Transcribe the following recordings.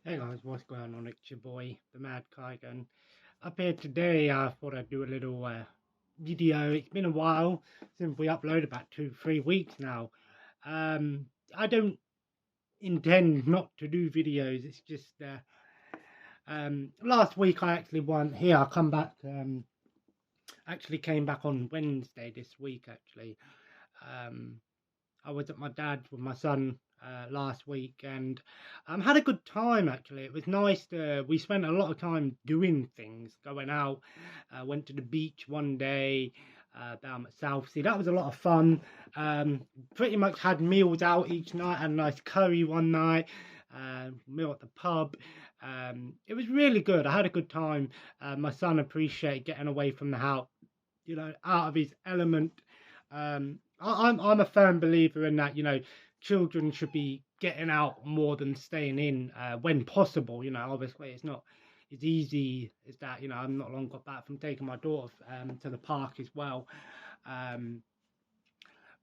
Hey guys, what's going on? It's your boy, the Mad Kaigan. Up here today, I thought I'd do a little video. It's been a while since we uploaded, about 2, 3 weeks now. I don't intend not to do videos. It's just last week I actually won. Here, I come back. Actually came back on Wednesday this week. Actually, um, I was at my dad's with my son last week and had a good time actually. It was nice. We spent a lot of time doing things, going out. Went to the beach one day down at Southsea. That was a lot of fun. Pretty much had meals out each night. Had a nice curry one night. Meal at the pub. It was really good. I had a good time. My son appreciated getting away from the house, out of his element. I'm a firm believer in that. Children should be getting out more than staying in when possible. Obviously it's not as easy as that. I've not long got back from taking my daughter to the park as well. Um,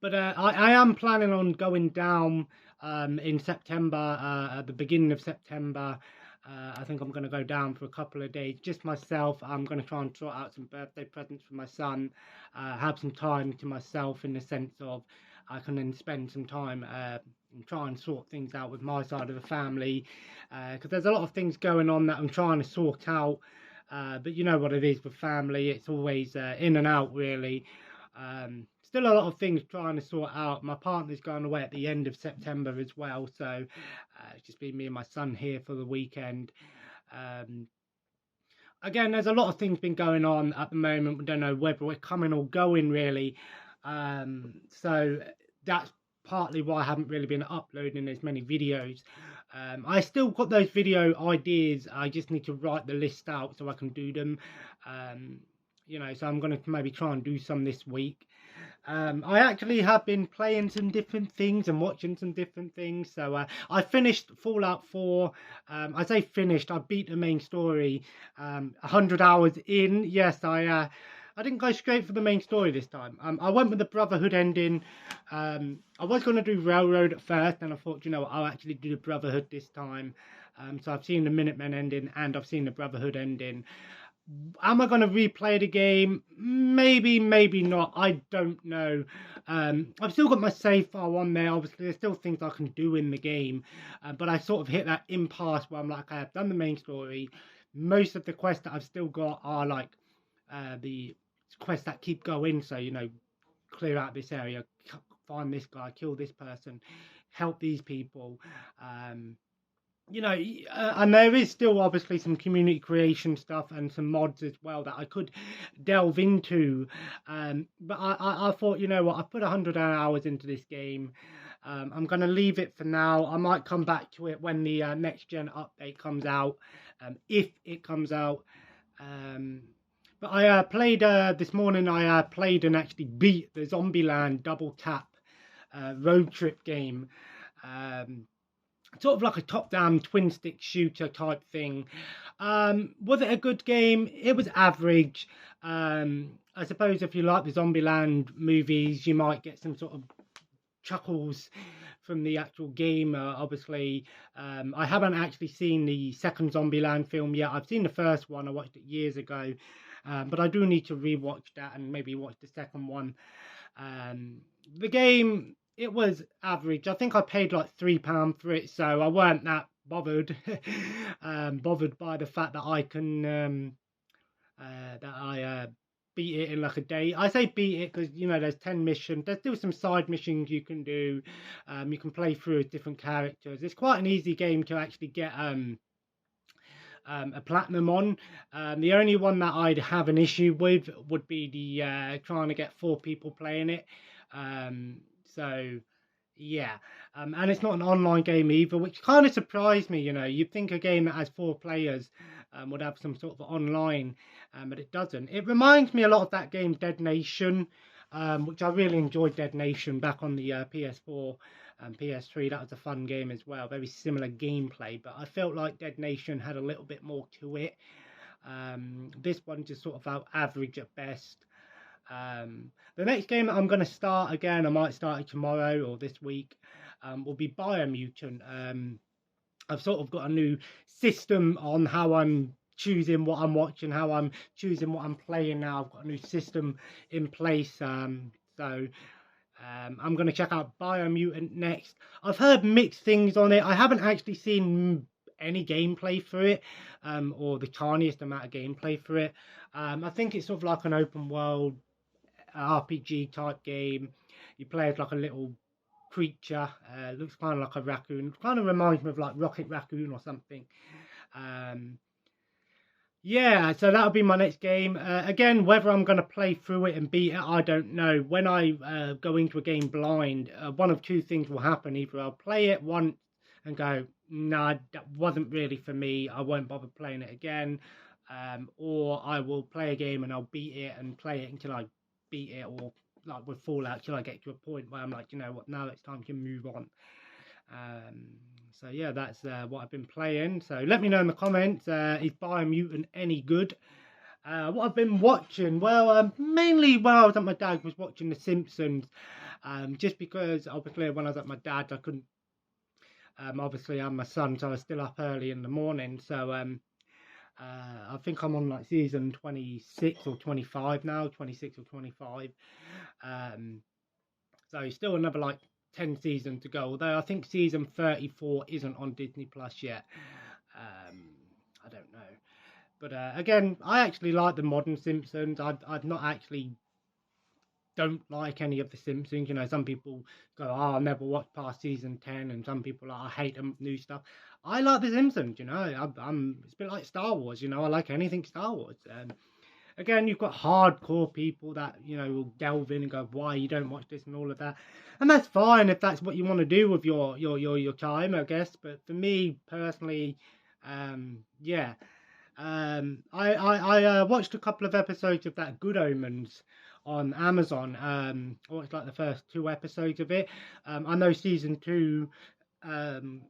but I am planning on going down in September, at the beginning of September. I think I'm going to go down for a couple of days, just myself. I'm going to try and sort out some birthday presents for my son, have some time to myself in the sense of I can then spend some time and try and sort things out with my side of the family, because there's a lot of things going on that I'm trying to sort out. But you know what it is with family, it's always in and out, really. Still a lot of things trying to sort out. My partner's going away at the end of September as well, so it's just been me and my son here for the weekend. Um, Again, there's a lot of things been going on at the moment. We don't know whether we're coming or going really. So that's partly why I haven't really been uploading as many videos. I still got those video ideas. I just need to write the list out so I can do them. So I'm going to maybe try and do some this week. I actually have been playing some different things and watching some different things. So I finished Fallout 4. I say finished, I beat the main story 100 hours in. Yes, I didn't go straight for the main story this time. I went with the Brotherhood ending. I was going to do Railroad at first, and I thought, what, I'll actually do the Brotherhood this time. So I've seen the Minutemen ending and I've seen the Brotherhood ending. Am I going to replay the game? Maybe, maybe not. I don't know. I've still got my save file on there. Obviously, there's still things I can do in the game. But I sort of hit that impasse where I'm like, I have done the main story. Most of the quests that I've still got are like the quests that keep going. So, clear out this area, find this guy, kill this person, help these people. And there is still obviously some community creation stuff and some mods as well that I could delve into. But I thought, what, I put 100 hours into this game. I'm going to leave it for now. I might come back to it when the next gen update comes out, if it comes out. But I played this morning. I played and actually beat the Zombieland double tap road trip game. Sort of like a top-down twin-stick shooter type thing. Was it a good game? It was average. I suppose if you like the Zombieland movies, you might get some sort of chuckles from the actual game. Obviously, I haven't actually seen the second Zombieland film yet. I've seen the first one. I watched it years ago. But I do need to rewatch that and maybe watch the second one. The game, it was average. I think I paid like £3 for it, so I weren't that bothered. Bothered by the fact that I can beat it in like a day. I say beat it because there's 10 missions. There's still some side missions you can do. You can play through as different characters. It's quite an easy game to actually get a platinum on. The only one that I'd have an issue with would be the trying to get 4 people playing it. So yeah, and it's not an online game either, which kind of surprised me. You'd think a game that has 4 players would have some sort of online, but it doesn't. It reminds me a lot of that game Dead Nation, which I really enjoyed. Dead Nation back on the PS4 and PS3. That was a fun game as well. Very similar gameplay, but I felt like Dead Nation had a little bit more to it. This one just sort of felt average at best. The next game that I'm going to start again, I might start it tomorrow or this week, will be Biomutant. I've sort of got a new system on how I'm choosing what I'm watching, how I'm choosing what I'm playing now. I've got a new system in place. I'm going to check out Biomutant next. I've heard mixed things on it. I haven't actually seen any gameplay for it, or the tiniest amount of gameplay for it. I think it's sort of like an open world RPG type game. You play as like a little creature. Looks kind of like a raccoon. Kind of reminds me of like Rocket Raccoon or something. Um, yeah, so that'll be my next game. Again, whether I'm going to play through it and beat it, I don't know. When I go into a game blind, one of two things will happen. Either I'll play it once and go, nah, that wasn't really for me. I won't bother playing it again. Or I will play a game and I'll beat it and play it until I beat it, or like with Fallout, till I get to a point where I'm like, you know what, now it's time to move on. Um, so yeah, that's what I've been playing. So let me know in the comments, is Biomutant any good? What I've been watching, well, mainly when I was at my dad was watching The Simpsons, just because obviously when I was at my dad I couldn't, obviously I'm my son, so I was still up early in the morning, so I think I'm on like season 26 or 25 now, 26 or 25. So still another like 10 seasons to go, although I think season 34 isn't on Disney Plus yet. I don't know. But again, I actually like the modern Simpsons. I've not actually don't like any of the Simpsons. You know, some people go, "Oh, I'll never watch past season 10," and some people are, "I hate the new stuff." I like the Simpsons. You know, it's a bit like Star Wars. You know, I like anything Star Wars. Again, you've got hardcore people that, you know, will delve in and go, "Why you don't watch this?" and all of that, and that's fine if that's what you want to do with your time, I guess. But for me personally, yeah. I watched a couple of episodes of that Good Omens on Amazon. I watched like the first two episodes of it. I know season two um,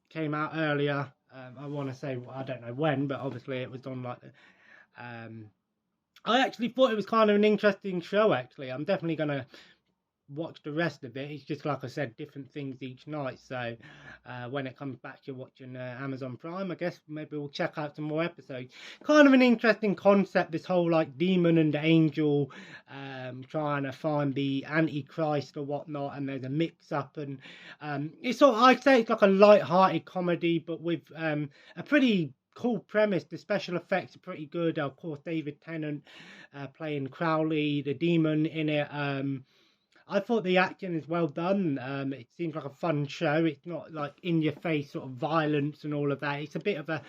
came out earlier. I want to say, I don't know when, but obviously it was on like I actually thought it was kind of an interesting show. Actually, I'm definitely gonna watch the rest of it. It's just like I said, different things each night. So when it comes back to watching Amazon Prime, I guess maybe we'll check out some more episodes. Kind of an interesting concept, this whole like demon and angel trying to find the Antichrist or whatnot, and there's a mix-up, and it's sort of, I'd say it's like a light-hearted comedy, but with a pretty cool premise. The special effects are pretty good. Of course, David Tennant playing Crowley, the demon in it. I thought the acting is well done. It seems like a fun show. It's not like in your face sort of violence and all of that. It's a bit of a,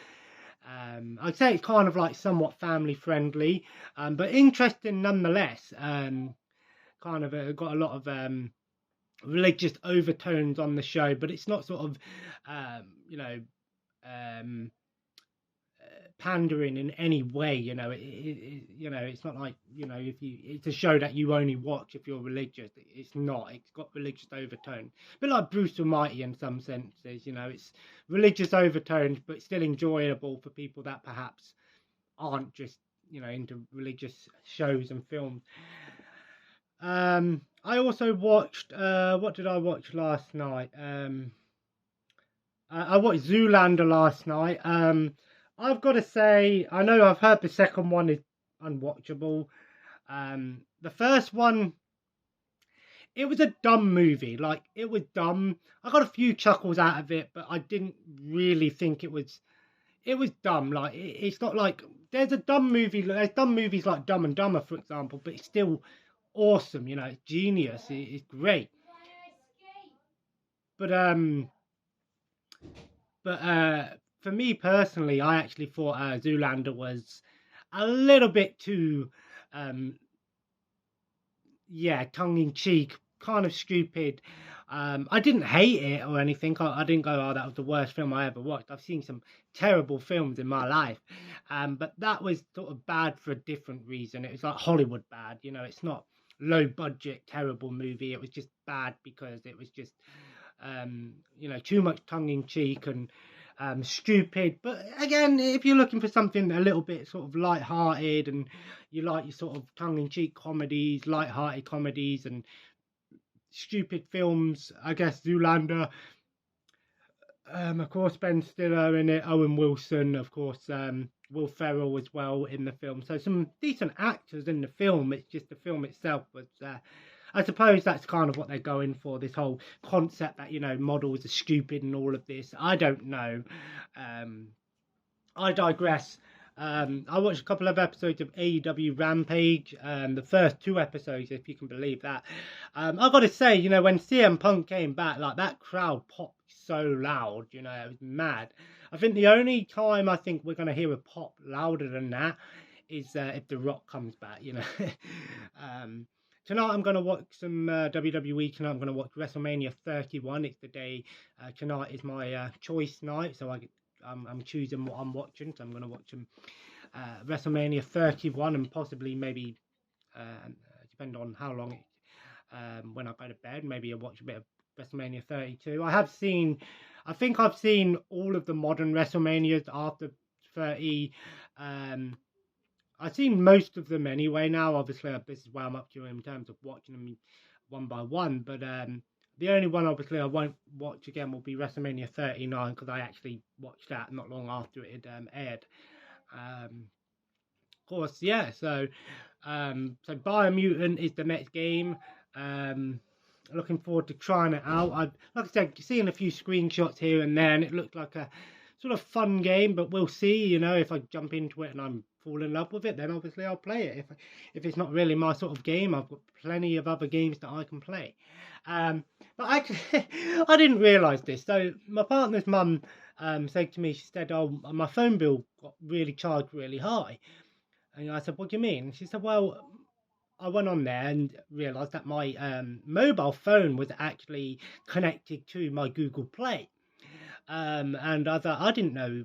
I'd say it's kind of like somewhat family friendly, but interesting nonetheless. Kind of got a lot of religious overtones on the show, but it's not sort of, you know, um, pandering in any way. You know, you know, it's not like, you know, if you, it's a show that you only watch if you're religious. It's not. It's got religious overtones, a bit like Bruce Almighty in some senses. You know, it's religious overtones, but still enjoyable for people that perhaps aren't just, you know, into religious shows and films. I also watched. What did I watch last night? I watched Zoolander last night. I've got to say, I know I've heard the second one is unwatchable. The first one, it was a dumb movie. Like, it was dumb. I got a few chuckles out of it, but I didn't really think it was. It was dumb. Like, it's not like there's a dumb movie. There's dumb movies like Dumb and Dumber, for example, but it's still awesome. You know, it's genius. It's great. But for me personally, I actually thought Zoolander was a little bit too, um, yeah, tongue in cheek, kind of stupid. I didn't hate it or anything. I didn't go, "Oh, that was the worst film I ever watched." I've seen some terrible films in my life, but that was sort of bad for a different reason. It was like Hollywood bad, you know. It's not low budget terrible movie. It was just bad because it was just, you know, too much tongue in cheek and stupid. But again, if you're looking for something a little bit sort of light-hearted and you like your sort of tongue-in-cheek comedies, light-hearted comedies and stupid films, I guess Zoolander Of course, Ben Stiller in it, Owen Wilson, of course, Will Ferrell as well in the film. So some decent actors in the film. It's just the film itself was. I suppose that's kind of what they're going for. This whole concept that models are stupid and all of this. I don't know. Um, I digress. I watched a couple of episodes of AEW Rampage, the first two episodes, if you can believe that. I've got to say, when CM Punk came back, like that crowd popped so loud, it was mad. I think the only time I think we're going to hear a pop louder than that is if The Rock comes back, Tonight I'm going to watch some WWE. Tonight I'm going to watch WrestleMania 31. It's the day. Tonight is my choice night, so I'm choosing what I'm watching. So I'm going to watch some WrestleMania 31 and possibly maybe depend on how long it when I go to bed. Maybe I'll watch a bit of WrestleMania 32. I think I've seen all of the modern WrestleManias after 30. I've seen most of them anyway now. Obviously, this is where I'm up to in terms of watching them one by one. But the only one, obviously, I won't watch again will be WrestleMania 39 because I actually watched that not long after it had aired. Of course, yeah. So Biomutant is the next game. Looking forward to trying it out. Like I said, seeing a few screenshots here and there, and it looked like a sort of fun game. But we'll see. If I jump into it and I'm fall in love with it, then obviously I'll play it. If it's not really my sort of game, I've got plenty of other games that I can play. But actually, I didn't realise this. So my partner's mum said to me, she said, "Oh, my phone bill got really charged really high." And I said, "What do you mean?" And she said, "Well, I went on there and realised that my mobile phone was actually connected to my Google Play." And I thought, I didn't know.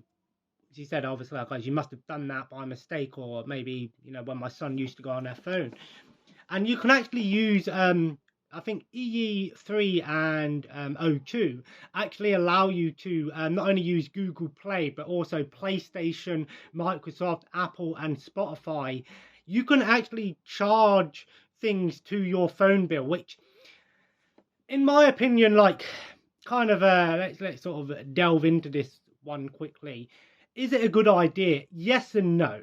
She said, obviously, like, you must have done that by mistake, or maybe, when my son used to go on their phone. And you can actually use, I think EE3 and O2 actually allow you to not only use Google Play, but also PlayStation, Microsoft, Apple, and Spotify. You can actually charge things to your phone bill, which, in my opinion, like, kind of, let's sort of delve into this one quickly. Is it a good idea? Yes and no.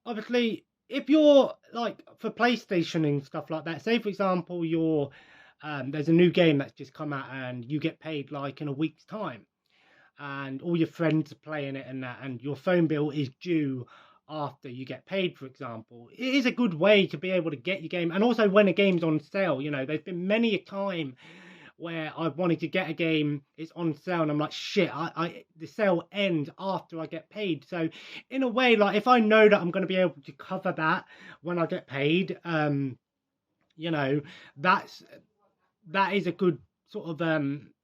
Obviously, if you're like for PlayStation and stuff like that, say for example, there's a new game that's just come out and you get paid like in a week's time, and all your friends are playing it and that, and your phone bill is due after you get paid, for example. It is a good way to be able to get your game, and also when a game's on sale, there's been many a time where I've wanted to get a game, it's on sale, and I'm like, shit, the sale ends after I get paid. So in a way, like if I know that I'm going to be able to cover that when I get paid, that is a good sort of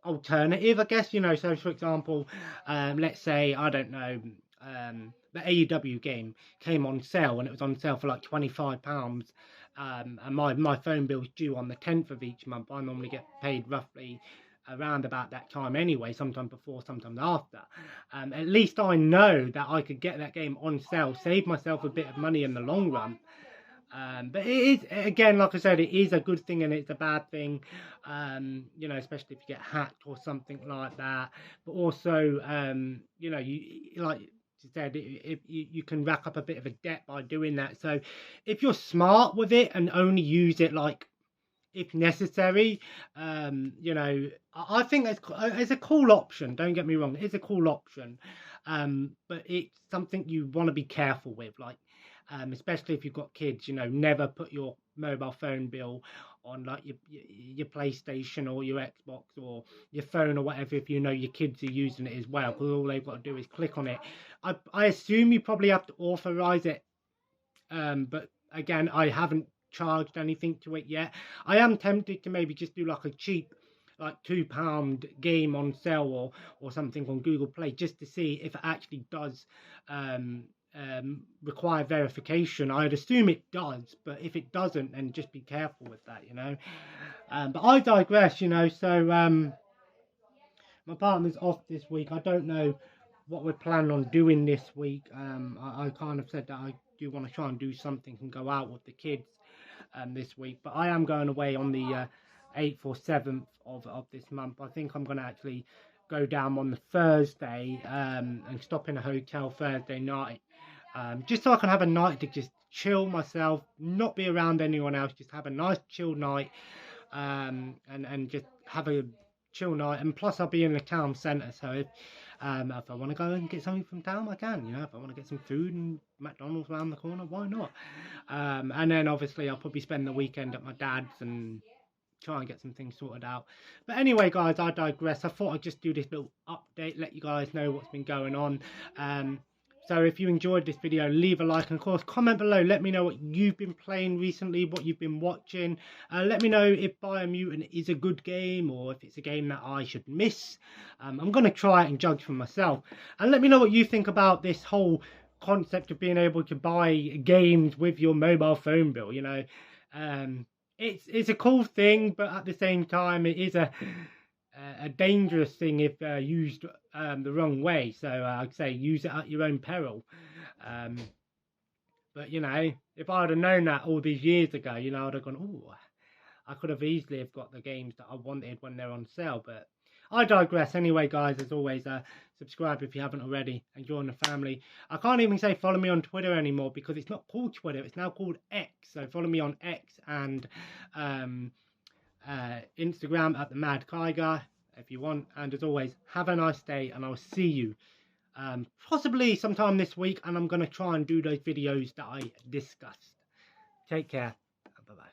alternative, I guess. So for example, let's say, I don't know, the AEW game came on sale and it was on sale for like £25. And my phone bill is due on the 10th of each month. I normally get paid roughly around about that time anyway, sometimes before, sometimes after. At least I know that I could get that game on sale, save myself a bit of money in the long run. But it is, again, like I said, it is a good thing and it's a bad thing, especially if you get hacked or something like that. But also, you like you said, if you can rack up a bit of a debt by doing that. So if you're smart with it and only use it like if necessary, I think it's a cool option. Don't get me wrong, it's a cool option, but it's something you want to be careful with, like. Especially if you've got kids, never put your mobile phone bill on like your PlayStation or your Xbox or your phone or whatever if your kids are using it as well, because all they've got to do is click on it. I assume you probably have to authorize it, but again, I haven't charged anything to it yet. I am tempted to maybe just do like a cheap like £2 game on sale or something on Google Play just to see if it actually does require verification. I'd assume it does, but if it doesn't, then just be careful with that, but I digress. So my partner's off this week. I don't know what we're planning on doing this week. I kind of said that I do want to try and do something and go out with the kids this week, but I am going away on the 8th or 7th of this month. I think I'm going to actually go down on the Thursday and stop in a hotel Thursday night, just so I can have a night to just chill myself, not be around anyone else, just have a nice chill night, and just have a chill night. And plus I'll be in the town centre, so if I want to go and get something from town, I can, you know. If I want to get some food and McDonald's around the corner, why not? And then obviously I'll probably spend the weekend at my dad's and try and get some things sorted out. But anyway, guys, I digress. I thought I'd just do this little update, let you guys know what's been going on. So if you enjoyed this video, leave a like, and of course comment below. Let me know what you've been playing recently, what you've been watching. Let me know if Biomutant is a good game or if it's a game that I should miss. I'm going to try it and judge for myself. And let me know what you think about this whole concept of being able to buy games with your mobile phone bill. You know, it's a cool thing, but at the same time it is a dangerous thing if used the wrong way. So I'd say use it at your own peril. But you know, if I'd have known that all these years ago, you know, I'd have gone, oh, I could have easily have got the games that I wanted when they're on sale. But I digress. Anyway, guys, as always, subscribe if you haven't already and join the family. I can't even say follow me on Twitter anymore because it's not called Twitter. It's now called X. So follow me on X and Instagram at the Mad Kai Guy if you want. And as always, have a nice day, and I'll see you possibly sometime this week. And I'm going to try and do those videos that I discussed. Take care.